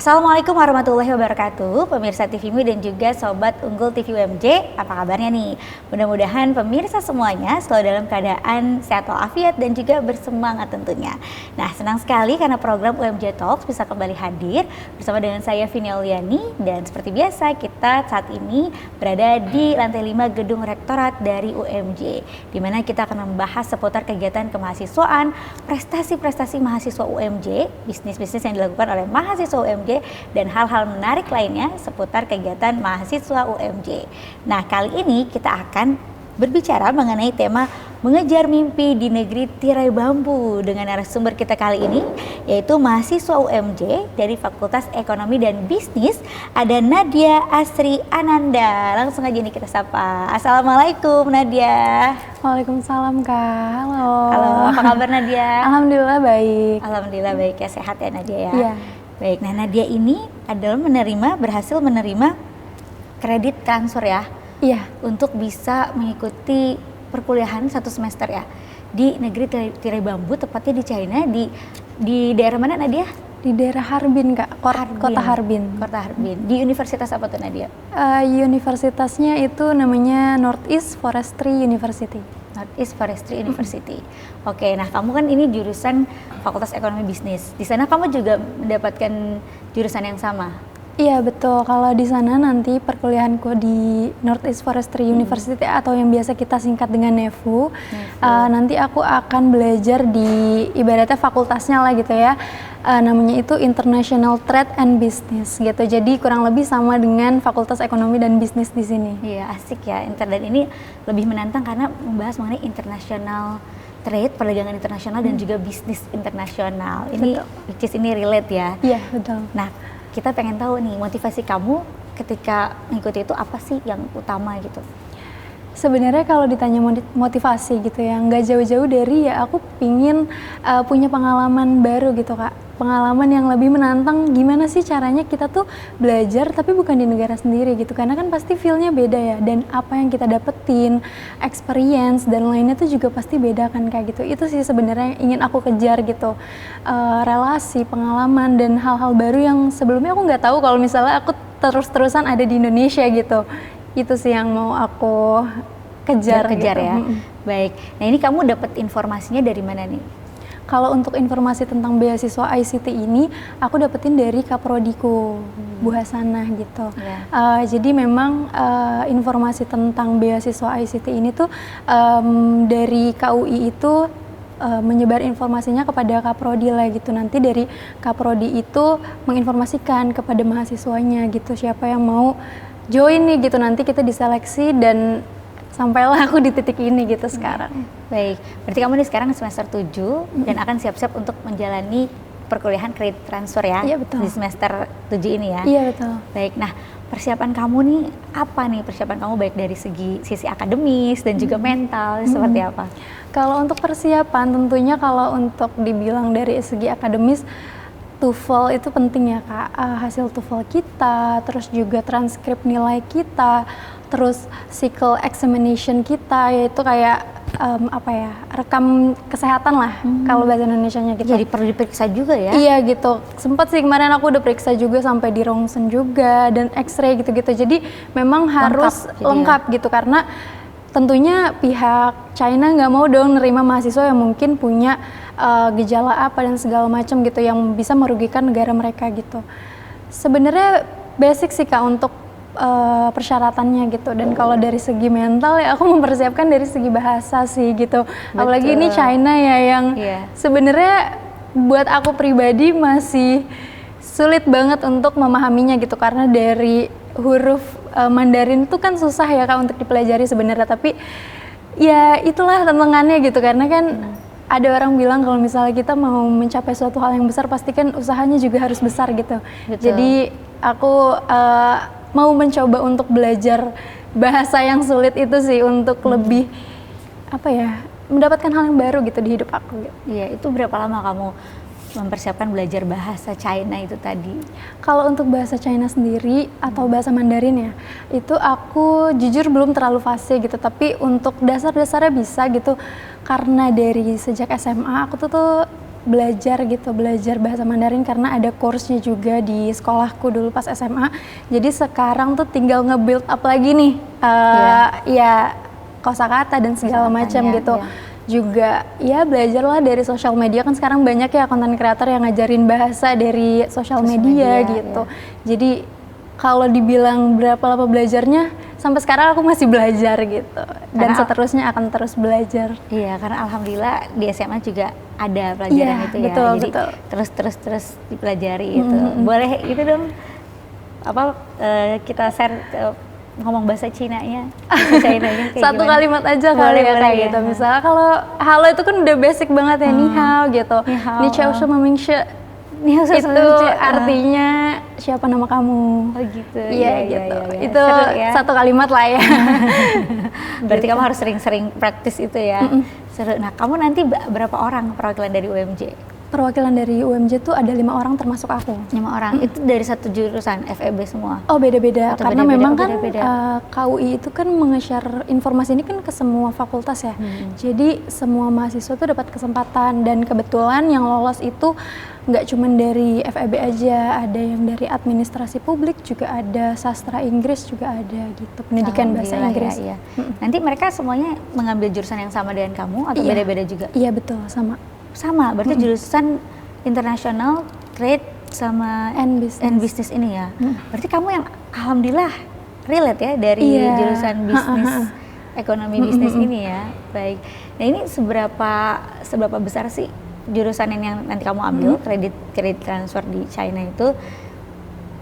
Assalamualaikum warahmatullahi wabarakatuh, pemirsa TVMU dan juga Sobat Unggul TV UMJ, apa kabarnya nih? Mudah-mudahan pemirsa semuanya selalu dalam keadaan sehat walafiat dan juga bersemangat tentunya. Nah, senang sekali karena program UMJ Talks bisa kembali hadir bersama dengan saya Vini Auliani, dan seperti biasa kita saat ini berada di lantai 5 gedung rektorat dari UMJ, di mana kita akan membahas seputar kegiatan kemahasiswaan, prestasi-prestasi mahasiswa UMJ, bisnis-bisnis yang dilakukan oleh mahasiswa UMJ, dan hal-hal menarik lainnya seputar kegiatan mahasiswa UMJ. Nah, kali ini kita akan berbicara mengenai tema mengejar mimpi di negeri tirai bambu dengan narasumber kita kali ini, yaitu mahasiswa UMJ dari Fakultas Ekonomi dan Bisnis, ada Nadia Asri Ananda. Langsung aja nih kita sapa. Assalamualaikum Nadia. Waalaikumsalam Kak. Halo. Halo, apa kabar Nadia? Alhamdulillah baik. Alhamdulillah baik ya, sehat ya Nadia ya? Iya. Baik, nah Nadia ini adalah berhasil menerima kredit transfer ya? Iya. Untuk bisa mengikuti perkuliahan 1 semester ya di negeri tirai bambu, tepatnya di China, di daerah mana Nadia? Di daerah Harbin Kak, kota Harbin. Kota Harbin. Di universitas apa tuh Nadia? Universitasnya itu namanya Northeast Forestry University. Northeast Forestry University. Oke, nah kamu kan ini jurusan Fakultas Ekonomi Bisnis. Di sana kamu juga mendapatkan jurusan yang sama? Iya betul, kalau di sana nanti perkuliahanku di Northeast Forestry University atau yang biasa kita singkat dengan NEFU. Nanti aku akan belajar di ibaratnya fakultasnya lah gitu ya, namanya itu International Trade and Business gitu, jadi kurang lebih sama dengan Fakultas Ekonomi dan Bisnis di sini. Iya, asik ya, dan ini lebih menantang karena membahas mengenai international trade, perdagangan internasional dan juga bisnis internasional. Ini which is ini relate ya. Iya betul. Nah, kita pengen tahu nih motivasi kamu ketika mengikuti itu apa sih yang utama gitu? Sebenarnya kalau ditanya motivasi gitu ya, nggak jauh-jauh dari ya aku pingin punya pengalaman baru gitu Kak. Pengalaman yang lebih menantang, gimana sih caranya kita tuh belajar tapi bukan di negara sendiri gitu. Karena kan pasti feel-nya beda ya, dan apa yang kita dapetin, experience dan lainnya tuh juga pasti beda kan kayak gitu. Itu sih sebenarnya yang ingin aku kejar gitu. Relasi, pengalaman dan hal-hal baru yang sebelumnya aku nggak tahu kalau misalnya aku terus-terusan ada di Indonesia gitu. Itu sih yang mau aku kejar gitu. Ya. Baik. Nah, ini kamu dapat informasinya dari mana nih? Kalau untuk informasi tentang beasiswa ICT ini, aku dapetin dari Kaprodiku, Bu Hasanah gitu. Jadi memang informasi tentang beasiswa ICT ini tuh dari KUI itu menyebar informasinya kepada Kaprodi lah gitu. Nanti dari Kaprodi itu menginformasikan kepada mahasiswanya gitu, siapa yang mau join nih gitu, nanti kita diseleksi dan sampailah aku di titik ini gitu sekarang. Baik, berarti kamu nih sekarang semester 7 dan akan siap-siap untuk menjalani perkuliahan kredit transfer ya? Iya betul. Di semester 7 ini ya? Iya betul. Baik, nah persiapan kamu nih apa nih? Persiapan kamu baik dari sisi akademis dan juga mental, seperti apa? Kalau untuk persiapan tentunya kalau untuk dibilang dari segi akademis, TOEFL itu penting ya Kak, hasil TOEFL kita, terus juga transkrip nilai kita, terus cycle examination kita, yaitu kayak rekam kesehatan lah kalau bahasa Indonesianya gitu. Jadi perlu diperiksa juga ya? Iya gitu, sempat sih kemarin aku udah periksa juga sampai di rongsen juga dan X-ray gitu-gitu, jadi memang harus lengkap gitu karena tentunya pihak China nggak mau dong nerima mahasiswa yang mungkin punya gejala apa dan segala macam gitu yang bisa merugikan negara mereka gitu. Sebenarnya basic sih Kak untuk persyaratannya gitu, dan kalau dari segi mental ya aku mempersiapkan dari segi bahasa sih gitu. Betul. Apalagi ini China ya yang sebenarnya buat aku pribadi masih sulit banget untuk memahaminya gitu, karena dari huruf Mandarin itu kan susah ya Kak untuk dipelajari sebenarnya, tapi ya itulah tantangannya gitu, karena kan ada orang bilang kalau misalnya kita mau mencapai suatu hal yang besar pasti kan usahanya juga harus besar gitu. Betul. Jadi aku mau mencoba untuk belajar bahasa yang sulit itu sih untuk lebih mendapatkan hal yang baru gitu di hidup aku gitu. Iya, itu berapa lama kamu mempersiapkan belajar bahasa China itu tadi? Kalau untuk bahasa China sendiri atau bahasa Mandarin ya, itu aku jujur belum terlalu fasih gitu, tapi untuk dasar-dasarnya bisa gitu, karena dari sejak SMA aku tuh belajar gitu, belajar bahasa Mandarin karena ada course-nya juga di sekolahku dulu pas SMA. Jadi sekarang tuh tinggal nge-build up lagi nih, ya kosakata dan segala macam gitu. Juga ya belajarlah dari sosial media, kan sekarang banyak ya konten kreator yang ngajarin bahasa dari sosial media gitu. Jadi kalau dibilang berapa lama belajarnya, sampai sekarang aku masih belajar gitu. Dan seterusnya akan terus belajar. Iya, karena alhamdulillah di SMA juga ada pelajaran itu ya. Betul, jadi betul. terus dipelajari itu. Boleh itu dong kita share ngomong bahasa Cina-nya. Satu gimana? kalimat aja kali ya kayak gitu. Misalnya kalau halo itu kan udah basic banget ya, ni hao gitu. Ni chao shi ma ming shi. Itu artinya siapa nama kamu. Oh gitu. Iya gitu. Itu ya. Satu kalimat lah ya. Berarti kamu harus sering-sering praktis itu ya. Seru. Nah, kamu nanti berapa orang perwakilan dari UMJ? Perwakilan dari UMJ tuh ada 5 orang termasuk aku. 5 orang, itu dari satu jurusan FEB semua? Oh beda-beda, karena memang kan KUI itu kan menge-share informasi ini kan ke semua fakultas ya. Jadi semua mahasiswa tuh dapat kesempatan, dan kebetulan yang lolos itu nggak cuma dari FEB aja, ada yang dari administrasi publik juga ada, sastra Inggris juga ada gitu, pendidikan bahasa Inggris. Ya. Nanti mereka semuanya mengambil jurusan yang sama dengan kamu atau beda-beda juga? Iya betul, sama. Sama, berarti jurusan internasional, trade sama business ini ya. Berarti kamu yang alhamdulillah relate ya dari jurusan bisnis, ekonomi bisnis ini ya. Baik. Nah, ini seberapa besar sih jurusan yang nanti kamu ambil, kredit transfer di China itu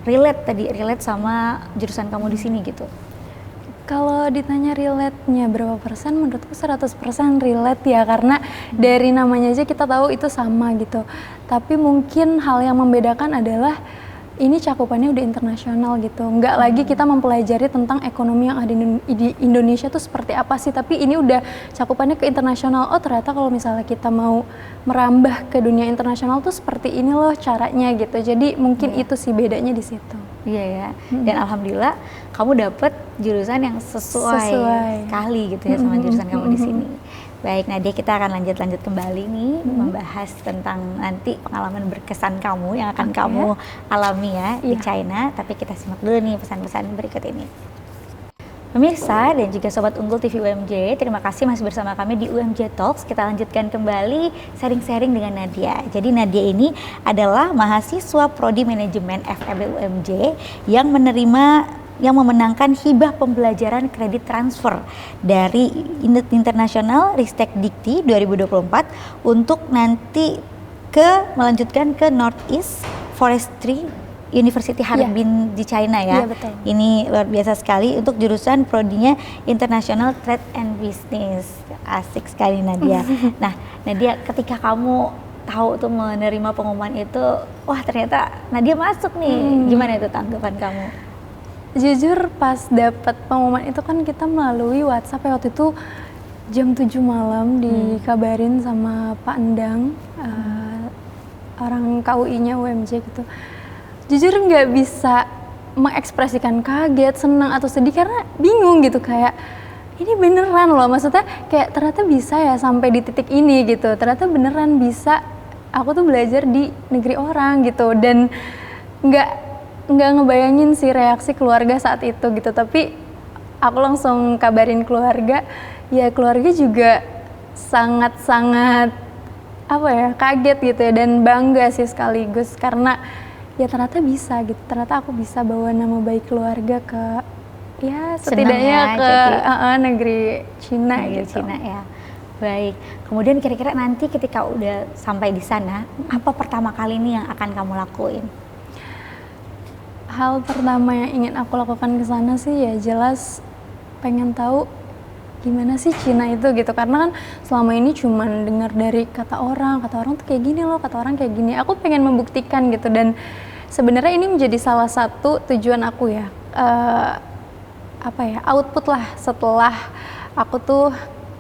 relate sama jurusan kamu di sini gitu? Kalau ditanya relate-nya berapa persen, menurutku 100% relate ya, karena dari namanya aja kita tahu itu sama gitu. Tapi mungkin hal yang membedakan adalah ini cakupannya udah internasional gitu. Nggak lagi kita mempelajari tentang ekonomi yang ada di Indonesia tuh seperti apa sih, tapi ini udah cakupannya ke internasional. Oh ternyata kalau misalnya kita mau merambah ke dunia internasional tuh seperti ini loh caranya gitu. Jadi mungkin itu sih bedanya di situ. Iya ya, dan alhamdulillah kamu dapet jurusan yang sesuai sekali gitu ya sama jurusan kamu di sini. Baik, Nadia, kita akan lanjut kembali nih membahas tentang nanti pengalaman berkesan kamu yang akan kamu alami ya di China. Tapi kita simak dulu nih pesan-pesan berikut ini. Pemirsa dan juga Sobat Unggul TV UMJ, terima kasih masih bersama kami di UMJ Talks. Kita lanjutkan kembali sharing-sharing dengan Nadia. Jadi Nadia ini adalah mahasiswa Prodi Manajemen FEB UMJ yang memenangkan hibah pembelajaran kredit transfer dari International Ristek Dikti 2024 untuk nanti melanjutkan ke Northeast Forestry University Harbin di China ya. Betul. Ini luar biasa sekali untuk jurusan prodinya International Trade and Business. Asik sekali Nadia. Nah, Nadia, ketika kamu tahu tuh menerima pengumuman itu, wah ternyata Nadia masuk nih. Gimana itu tanggapan kamu? Jujur pas dapat pengumuman itu kan kita melalui WhatsApp ya, waktu itu jam 7 malam dikabarin sama Pak Endang, orang KUI-nya UMJ gitu. Jujur nggak bisa mengekspresikan kaget, senang atau sedih karena bingung gitu, kayak ini beneran loh, maksudnya kayak ternyata bisa ya sampai di titik ini gitu, ternyata beneran bisa aku tuh belajar di negeri orang gitu. Dan nggak ngebayangin sih reaksi keluarga saat itu gitu, tapi aku langsung kabarin keluarga, ya keluarga juga sangat-sangat kaget gitu ya, dan bangga sih sekaligus karena ya ternyata bisa gitu, ternyata aku bisa bawa nama baik keluarga ke setidaknya ke negeri Cina gitu. Cina ya. Baik, kemudian kira-kira nanti ketika udah sampai di sana, apa pertama kali ini yang akan kamu lakuin? Hal pertama yang ingin aku lakukan ke sana sih ya jelas pengen tahu gimana sih Cina itu gitu, karena kan selama ini cuman dengar dari kata orang tuh kayak gini loh, kata orang kayak gini. Aku pengen membuktikan gitu, dan sebenarnya ini menjadi salah satu tujuan aku ya, output lah setelah aku tuh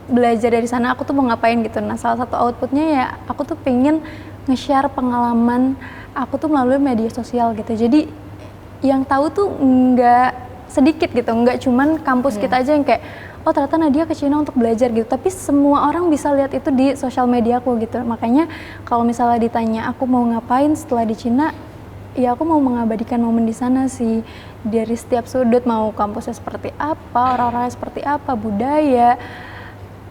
belajar dari sana, aku tuh mau ngapain gitu. Nah salah satu outputnya ya aku tuh pengen nge-share pengalaman aku tuh melalui media sosial gitu. Jadi yang tahu tuh nggak sedikit gitu, nggak cuman kampus kita aja yang kayak oh ternyata Nadia ke Cina untuk belajar gitu, tapi semua orang bisa lihat itu di sosial media aku gitu. Makanya kalau misalnya ditanya aku mau ngapain setelah di Cina, ya aku mau mengabadikan momen di sana sih, dari setiap sudut, mau kampusnya seperti apa, orang-orangnya seperti apa, budaya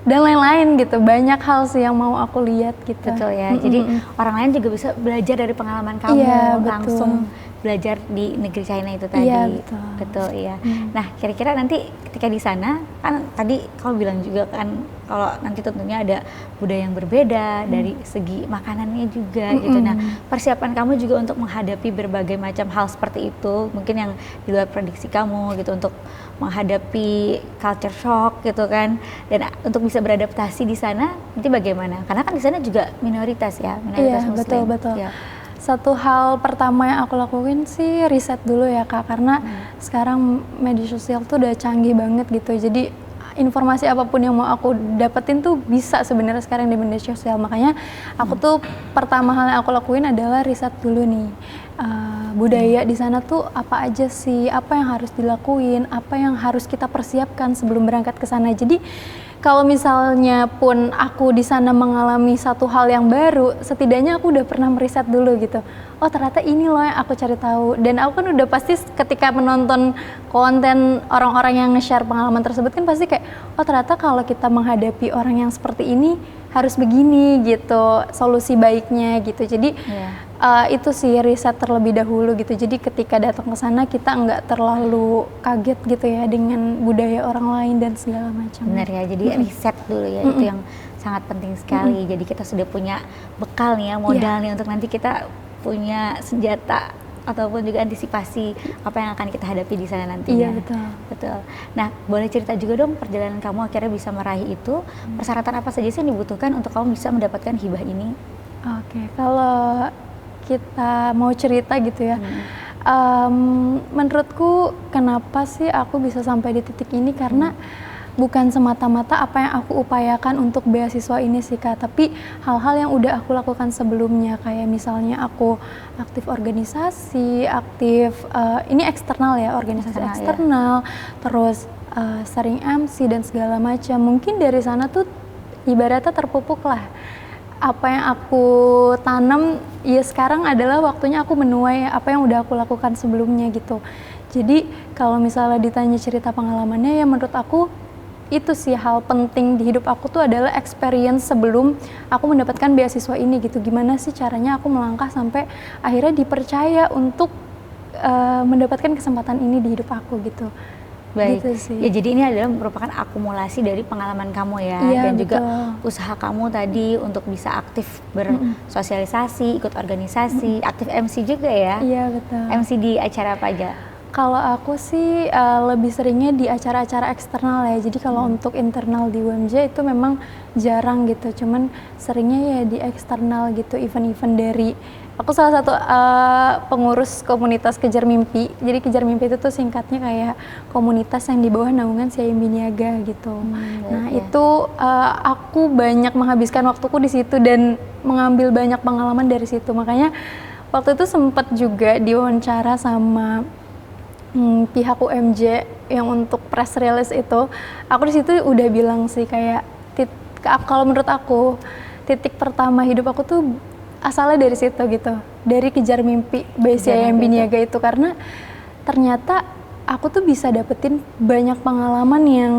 dan lain-lain gitu. Banyak hal sih yang mau aku lihat gitu. Betul ya. Jadi orang lain juga bisa belajar dari pengalaman kamu, Iya, langsung belajar di negeri China itu tadi. Iya, betul. Betul, iya. Nah, kira-kira nanti ketika di sana kan tadi kamu bilang juga kan kalau nanti tentunya ada budaya yang berbeda dari segi makanannya juga gitu. Nah, persiapan kamu juga untuk menghadapi berbagai macam hal seperti itu, mungkin yang di luar prediksi kamu gitu, untuk menghadapi culture shock gitu kan, dan untuk bisa beradaptasi di sana nanti bagaimana? Karena kan di sana juga minoritas ya, minoritas Muslim. Betul. Ya. Satu hal pertama yang aku lakuin sih riset dulu ya Kak, karena sekarang media sosial tuh udah canggih banget gitu. Jadi informasi apapun yang mau aku dapetin tuh bisa sebenarnya sekarang di media sosial. Makanya aku tuh pertama hal yang aku lakuin adalah riset dulu nih. Budaya di sana tuh apa aja sih, apa yang harus dilakuin, apa yang harus kita persiapkan sebelum berangkat ke sana. Jadi kalau misalnya pun aku di sana mengalami satu hal yang baru, setidaknya aku udah pernah meriset dulu gitu. Oh ternyata ini loh yang aku cari tahu. Dan aku kan udah pasti ketika menonton konten orang-orang yang nge-share pengalaman tersebut kan pasti kayak, oh ternyata kalau kita menghadapi orang yang seperti ini harus begini gitu, solusi baiknya gitu. Jadi itu sih riset terlebih dahulu gitu. Jadi ketika datang ke sana kita nggak terlalu kaget gitu ya dengan budaya orang lain dan segala macam. Benar ya, jadi riset dulu ya, itu yang sangat penting sekali. Jadi kita sudah punya bekal nih ya, modal nih untuk nanti kita punya senjata ataupun juga antisipasi apa yang akan kita hadapi di sana nantinya. Iya, Betul. Nah, boleh cerita juga dong perjalanan kamu akhirnya bisa meraih itu, persyaratan apa saja sih yang dibutuhkan untuk kamu bisa mendapatkan hibah ini? Oke, kalau kita mau cerita gitu ya, menurutku kenapa sih aku bisa sampai di titik ini, karena bukan semata-mata apa yang aku upayakan untuk beasiswa ini sih Kak, tapi hal-hal yang udah aku lakukan sebelumnya, kayak misalnya aku aktif organisasi, aktif ini eksternal ya, organisasi eksternal, terus sering MC dan segala macam. Mungkin dari sana tuh ibaratnya terpupuk lah apa yang aku tanam, ya sekarang adalah waktunya aku menuai apa yang udah aku lakukan sebelumnya gitu. Jadi kalau misalnya ditanya cerita pengalamannya, ya menurut aku itu sih hal penting di hidup aku tuh adalah experience sebelum aku mendapatkan beasiswa ini gitu. Gimana sih caranya aku melangkah sampai akhirnya dipercaya untuk mendapatkan kesempatan ini di hidup aku gitu. Baik, gitu sih. Ya jadi ini adalah merupakan akumulasi dari pengalaman kamu ya, dan juga usaha kamu tadi untuk bisa aktif bersosialisasi, ikut organisasi, aktif MC juga ya. Iya betul. MC di acara apa aja? Kalau aku sih lebih seringnya di acara-acara eksternal ya. Jadi kalau untuk internal di UMJ itu memang jarang gitu. Cuman seringnya ya di eksternal gitu, event-event dari aku salah satu pengurus komunitas Kejar Mimpi. Jadi Kejar Mimpi itu tuh singkatnya kayak komunitas yang di bawah naungan CIMB Niaga gitu. Nah itu aku banyak menghabiskan waktuku di situ dan mengambil banyak pengalaman dari situ. Makanya waktu itu sempat juga diwawancara sama pihak UMJ yang untuk press release itu. Aku di situ udah bilang sih kayak kalau menurut aku titik pertama hidup aku tuh asalnya dari situ gitu, dari Kejar Mimpi by CIMB Niaga itu, karena ternyata aku tuh bisa dapetin banyak pengalaman yang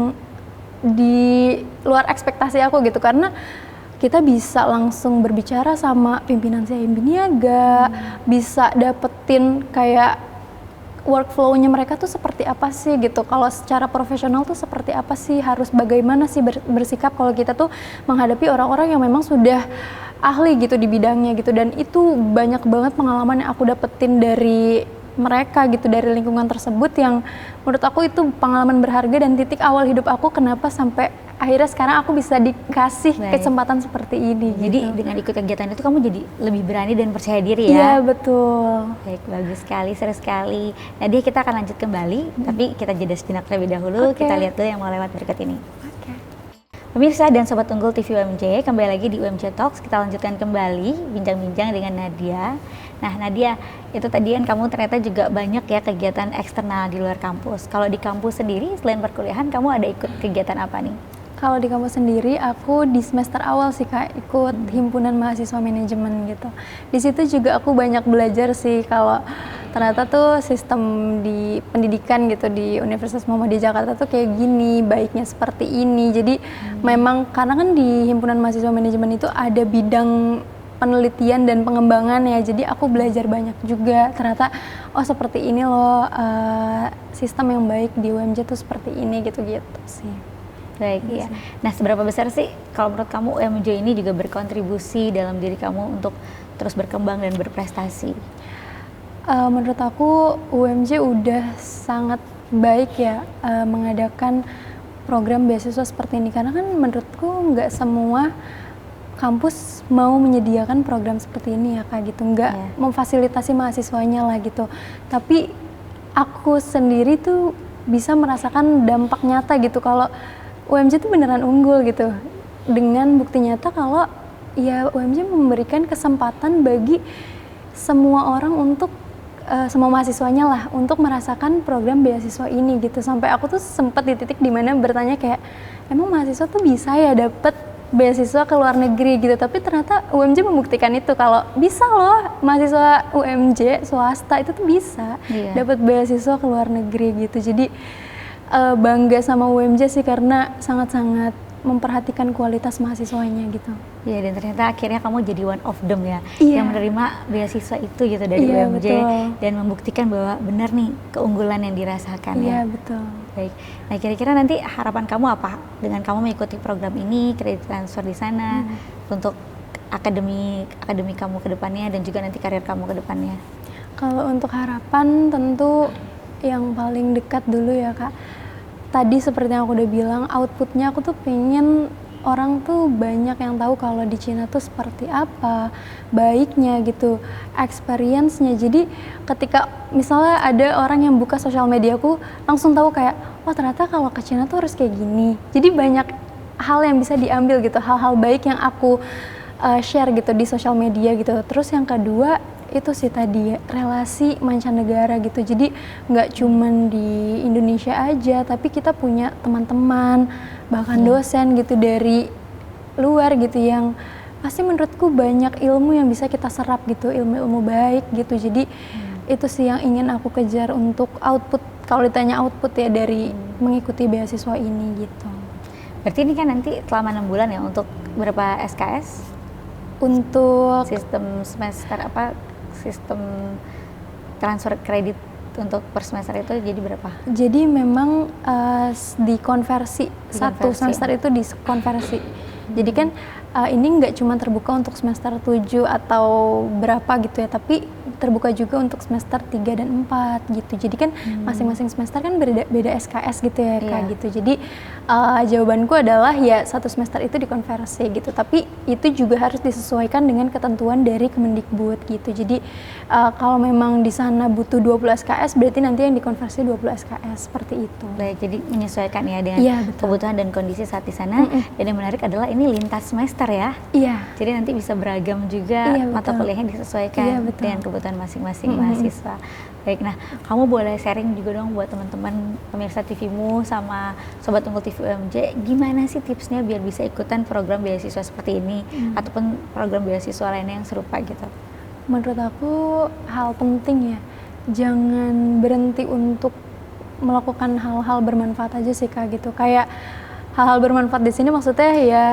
di luar ekspektasi aku gitu, karena kita bisa langsung berbicara sama pimpinan CIMB Niaga, bisa dapetin kayak workflow-nya mereka tuh seperti apa sih gitu, kalau secara profesional tuh seperti apa sih, harus bagaimana sih bersikap kalau kita tuh menghadapi orang-orang yang memang sudah ahli gitu di bidangnya gitu. Dan itu banyak banget pengalaman yang aku dapetin dari mereka gitu, dari lingkungan tersebut, yang menurut aku itu pengalaman berharga dan titik awal hidup aku kenapa sampai akhirnya sekarang aku bisa dikasih kesempatan seperti ini. Jadi gitu, dengan ikut kegiatan itu kamu jadi lebih berani dan percaya diri ya? Iya betul. Baik, bagus sekali, seru sekali. Nadia, kita akan lanjut kembali, tapi kita jeda sejenak terlebih dahulu. Kita lihat dulu yang mau lewat berikut ini. Pemirsa dan Sobat Unggul TV UMJ, kembali lagi di UMJ Talks. Kita lanjutkan kembali bincang-bincang dengan Nadia. Nah Nadia, itu tadi kan kamu ternyata juga banyak ya kegiatan eksternal di luar kampus. Kalau di kampus sendiri selain perkuliahan kamu ada ikut kegiatan apa nih? Kalau di kampus sendiri, aku di semester awal sih Kak, ikut himpunan mahasiswa manajemen gitu. Di situ juga aku banyak belajar sih kalau ternyata tuh sistem di pendidikan gitu di Universitas Muhammadiyah Jakarta tuh kayak gini, baiknya seperti ini. Jadi memang karena kan di himpunan mahasiswa manajemen itu ada bidang penelitian dan pengembangan ya, jadi aku belajar banyak juga. Ternyata oh seperti ini loh sistem yang baik di UMJ tuh seperti ini gitu-gitu sih. Baik, iya. Nah, seberapa besar sih kalau menurut kamu UMJ ini juga berkontribusi dalam diri kamu untuk terus berkembang dan berprestasi? Menurut aku UMJ udah sangat baik ya mengadakan program beasiswa seperti ini, karena kan menurutku nggak semua kampus mau menyediakan program seperti ini ya Kak gitu, nggak memfasilitasi mahasiswanya lah gitu. Tapi aku sendiri tuh bisa merasakan dampak nyata gitu kalau UMJ itu beneran unggul gitu, dengan bukti nyata kalau ya UMJ memberikan kesempatan bagi semua orang untuk semua mahasiswanya lah untuk merasakan program beasiswa ini gitu. Sampai aku tuh sempat di titik dimana bertanya kayak, emang mahasiswa tuh bisa ya dapet beasiswa ke luar negeri gitu, tapi ternyata UMJ membuktikan itu kalau bisa loh mahasiswa UMJ swasta itu tuh bisa dapat beasiswa ke luar negeri gitu. Jadi bangga sama UMJ sih karena sangat-sangat memperhatikan kualitas mahasiswanya gitu. Iya, dan ternyata akhirnya kamu jadi one of them ya, yang menerima beasiswa itu gitu dari UMJ, betul. Dan membuktikan bahwa benar nih keunggulan yang dirasakan ya. Iya, betul. Baik. Nah, kira-kira nanti harapan kamu apa dengan kamu mengikuti program ini, kredit transfer di sana untuk akademi kamu ke depannya dan juga nanti karir kamu ke depannya? Kalau untuk harapan tentu yang paling dekat dulu ya Kak. Tadi seperti yang aku udah bilang, outputnya aku tuh pengen orang tuh banyak yang tahu kalau di Cina tuh seperti apa baiknya gitu, experience-nya. Jadi ketika misalnya ada orang yang buka sosial media aku langsung tahu kayak, wah ternyata kalau ke Cina tuh harus kayak gini. Jadi banyak hal yang bisa diambil gitu, hal-hal baik yang aku share gitu di sosial media gitu. Terus yang kedua itu sih tadi ya, relasi mancanegara gitu. Jadi nggak cuman di Indonesia aja, tapi kita punya teman-teman bahkan dosen gitu dari luar gitu yang pasti menurutku banyak ilmu yang bisa kita serap gitu, ilmu-ilmu baik gitu. Jadi itu sih yang ingin aku kejar untuk output, kalau ditanya output ya dari mengikuti beasiswa ini gitu. Berarti ini kan nanti selama 6 bulan ya, untuk berapa SKS? Untuk sistem semester apa? Sistem transfer kredit untuk per semester itu jadi berapa? Jadi memang dikonversi, satu semester itu dikonversi. Jadi kan ini nggak cuma terbuka untuk semester 7 atau berapa gitu ya, tapi terbuka juga untuk semester 3 dan 4 gitu. Jadi kan masing-masing semester kan beda SKS gitu ya Kak gitu. Jadi jawabanku adalah ya satu semester itu dikonversi gitu, tapi itu juga harus disesuaikan dengan ketentuan dari Kemendikbud gitu. Jadi kalau memang di sana butuh 20 SKS berarti nanti yang dikonversi 20 SKS seperti itu. Baik, jadi menyesuaikan ya dengan kebutuhan dan kondisi saat di sana. Dan yang menarik adalah ini lintas semester ya. Iya. Jadi nanti bisa beragam juga mata kuliahnya disesuaikan dengan kebutuhan masing-masing mahasiswa. Baik, nah kamu boleh sharing juga dong buat teman-teman pemirsa TVmu sama Sobat Unggul TV UMJ, gimana sih tipsnya biar bisa ikutan program beasiswa seperti ini ataupun program beasiswa lainnya yang serupa gitu? Menurut aku hal penting ya, jangan berhenti untuk melakukan hal-hal bermanfaat aja sih Kak gitu. Kayak hal-hal bermanfaat di sini maksudnya ya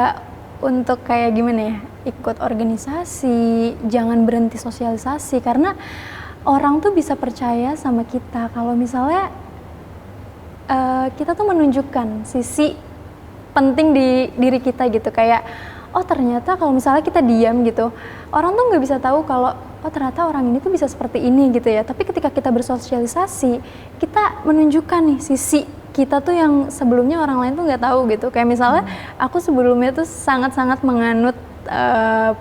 untuk kayak gimana ya, ikut organisasi, jangan berhenti sosialisasi, karena orang tuh bisa percaya sama kita kalau misalnya kita tuh menunjukkan sisi penting di diri kita gitu. Kayak oh ternyata kalau misalnya kita diam gitu, orang tuh nggak bisa tahu kalau oh ternyata orang ini tuh bisa seperti ini gitu ya. Tapi ketika kita bersosialisasi, kita menunjukkan nih sisi kita tuh yang sebelumnya orang lain tuh nggak tahu gitu. Kayak misalnya aku sebelumnya tuh sangat-sangat menganut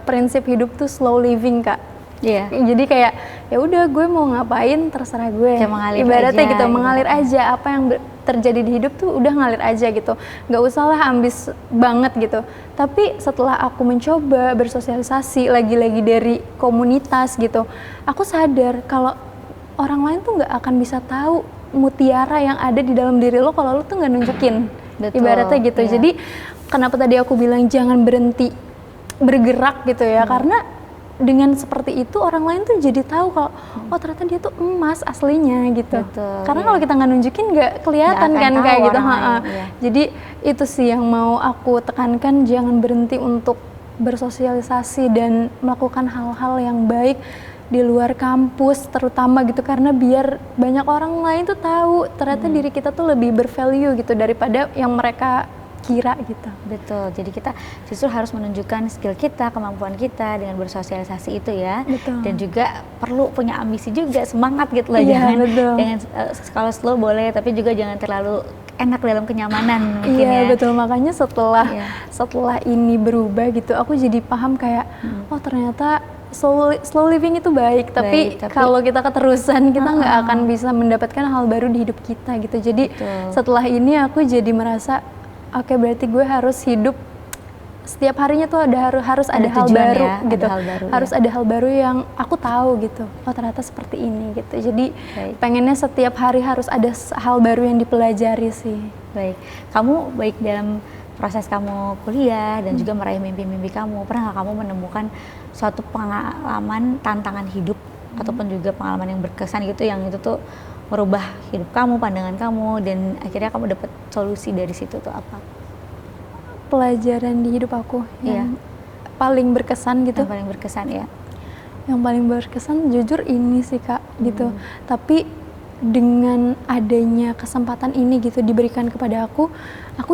prinsip hidup tuh slow living Kak. Iya. Jadi kayak ya udah gue mau ngapain terserah gue. Kayak mengalir ibaratnya aja, gitu, mengalir aja apa yang terjadi di hidup tuh udah ngalir aja gitu, nggak usah lah ambis banget gitu. Tapi setelah aku mencoba bersosialisasi lagi-lagi dari komunitas gitu, aku sadar kalau orang lain tuh nggak akan bisa tahu mutiara yang ada di dalam diri lo kalau lo tuh nggak nunjukin. Betul, ibaratnya gitu. iya. Jadi kenapa tadi aku bilang jangan berhenti bergerak gitu ya, karena dengan seperti itu orang lain tuh jadi tahu kalau oh ternyata dia tuh emas aslinya gitu. Betul, Karena iya. kalau kita nggak nunjukin nggak kelihatan Nggak akan kan tahu kayak gitu. orang lain, iya. Jadi itu sih yang mau aku tekankan, jangan berhenti untuk bersosialisasi dan melakukan hal-hal yang baik di luar kampus terutama gitu, karena biar banyak orang lain tuh tahu ternyata diri kita tuh lebih bervalue gitu daripada yang mereka kira gitu. Betul, jadi kita justru harus menunjukkan skill kita, kemampuan kita dengan bersosialisasi itu ya. Betul. Dan juga perlu punya ambisi juga, semangat gitu loh. Iya, Jangan, betul. kalau slow boleh, tapi juga jangan terlalu enak dalam kenyamanan mungkin Iya ya. betul, makanya setelah Iya. setelah ini berubah gitu, aku jadi paham kayak oh ternyata slow living itu baik, tapi kalau kita keterusan kita nggak akan bisa mendapatkan hal baru di hidup kita gitu. Jadi setelah ini aku jadi merasa oke, berarti gue harus hidup setiap harinya tuh harus ada hal baru ya, gitu. ada hal baru, harus ya. ada hal baru yang aku tahu gitu. Oh ternyata seperti ini gitu. Jadi pengennya setiap hari harus ada hal baru yang dipelajari sih. Baik, kamu baik dalam proses kamu kuliah dan juga meraih mimpi-mimpi kamu, pernah nggak kamu menemukan suatu pengalaman tantangan hidup ataupun juga pengalaman yang berkesan gitu, yang itu tuh merubah hidup kamu, pandangan kamu, dan akhirnya kamu dapat solusi dari situ tuh apa? Pelajaran di hidup aku yang paling berkesan gitu. Yang paling berkesan ya? Yang paling berkesan jujur ini sih Kak gitu. Tapi dengan adanya kesempatan ini gitu diberikan kepada aku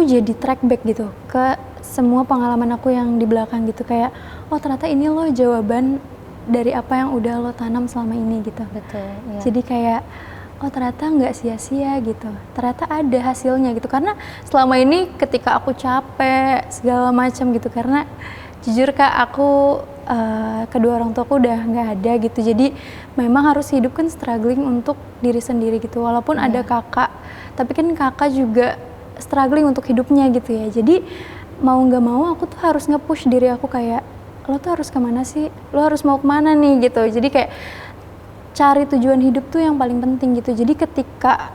jadi track back gitu ke semua pengalaman aku yang di belakang gitu, kayak oh ternyata ini loh jawaban dari apa yang udah lo tanam selama ini gitu. Betul. Ya. Jadi kayak oh ternyata nggak sia-sia gitu, ternyata ada hasilnya gitu. Karena selama ini ketika aku capek segala macam gitu, karena jujur Kak aku kedua orang tuaku udah nggak ada gitu, jadi memang harus hidup kan struggling untuk diri sendiri gitu. Walaupun ada kakak, tapi kan kakak juga struggling untuk hidupnya gitu ya. Jadi mau nggak mau aku tuh harus nge-push diri aku kayak lo tuh harus kemana sih, lo harus mau kemana nih gitu. Jadi kayak cari tujuan hidup tuh yang paling penting gitu. Jadi ketika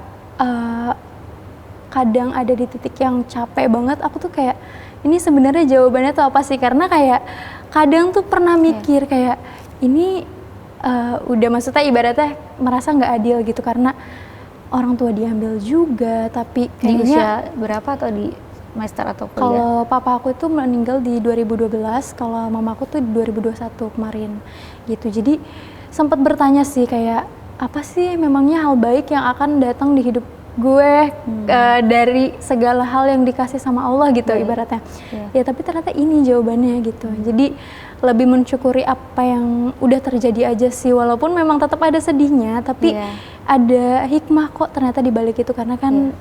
kadang ada di titik yang capek banget, aku tuh kayak ini sebenarnya jawabannya tuh apa sih? Karena kayak kadang tuh pernah mikir kayak ini udah maksudnya ibaratnya merasa nggak adil gitu, karena orang tua diambil juga, tapi kayaknya di usia berapa atau di master atau kuliah? Kalau papa aku itu meninggal di 2012, kalau mama aku tuh di 2021 kemarin gitu. Jadi sempat bertanya sih kayak apa sih memangnya hal baik yang akan datang di hidup gue dari segala hal yang dikasih sama Allah gitu ibaratnya. Ya tapi ternyata ini jawabannya gitu. Jadi lebih mensyukuri apa yang udah terjadi aja sih, walaupun memang tetap ada sedihnya, tapi ada hikmah kok ternyata di balik itu, karena kan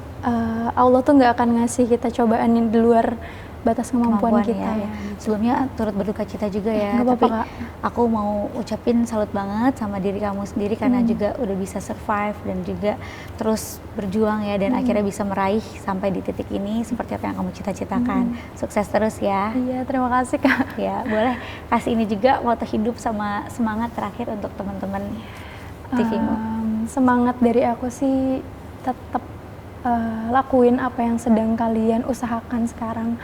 Allah tuh nggak akan ngasih kita cobaan yang di luar batas kemampuan kita. Ya. Sebelumnya turut berduka cita juga ya. Nggak apa-apa, tapi Kak. aku mau ucapin salut banget sama diri kamu sendiri karena juga udah bisa survive dan juga terus berjuang ya, dan akhirnya bisa meraih sampai di titik ini seperti apa yang kamu cita-citakan. Sukses terus ya. Iya, terima kasih Kak. Ya, boleh kasih ini juga moto hidup sama semangat terakhir untuk teman-teman TV-mu. Semangat dari aku sih tetap lakuin apa yang sedang kalian usahakan sekarang.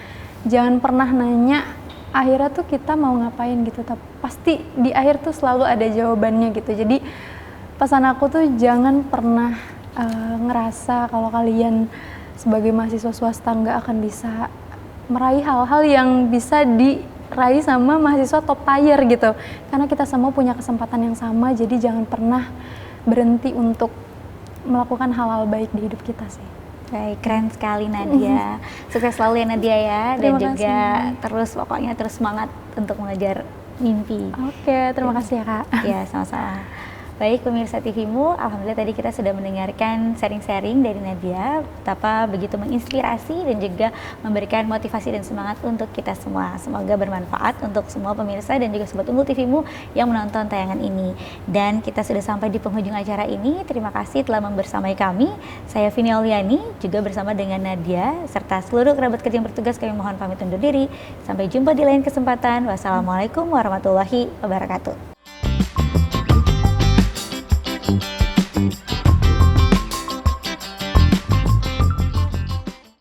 Jangan pernah nanya akhirnya tuh kita mau ngapain gitu, tapi pasti di akhir tuh selalu ada jawabannya gitu. Jadi pesan aku tuh jangan pernah ngerasa kalau kalian sebagai mahasiswa swasta nggak akan bisa meraih hal-hal yang bisa diraih sama mahasiswa top tier gitu. Karena kita semua punya kesempatan yang sama, jadi jangan pernah berhenti untuk melakukan hal-hal baik di hidup kita sih. Baik, keren sekali Nadia. Sukses selalu ya Nadia ya. Dan juga terus pokoknya terus semangat untuk mengejar mimpi. Oke, terima kasih ya Kak. Ya, sama-sama. Baik pemirsa TVmu, alhamdulillah tadi kita sudah mendengarkan sharing-sharing dari Nadia, betapa begitu menginspirasi dan juga memberikan motivasi dan semangat untuk kita semua. Semoga bermanfaat untuk semua pemirsa dan juga Sobat Unggul TVmu yang menonton tayangan ini. Dan kita sudah sampai di penghujung acara ini. Terima kasih telah membersamai kami. Saya Vini Auliani, juga bersama dengan Nadia, serta seluruh kerabat kerja yang bertugas, kami mohon pamit undur diri. Sampai jumpa di lain kesempatan. Wassalamualaikum warahmatullahi wabarakatuh.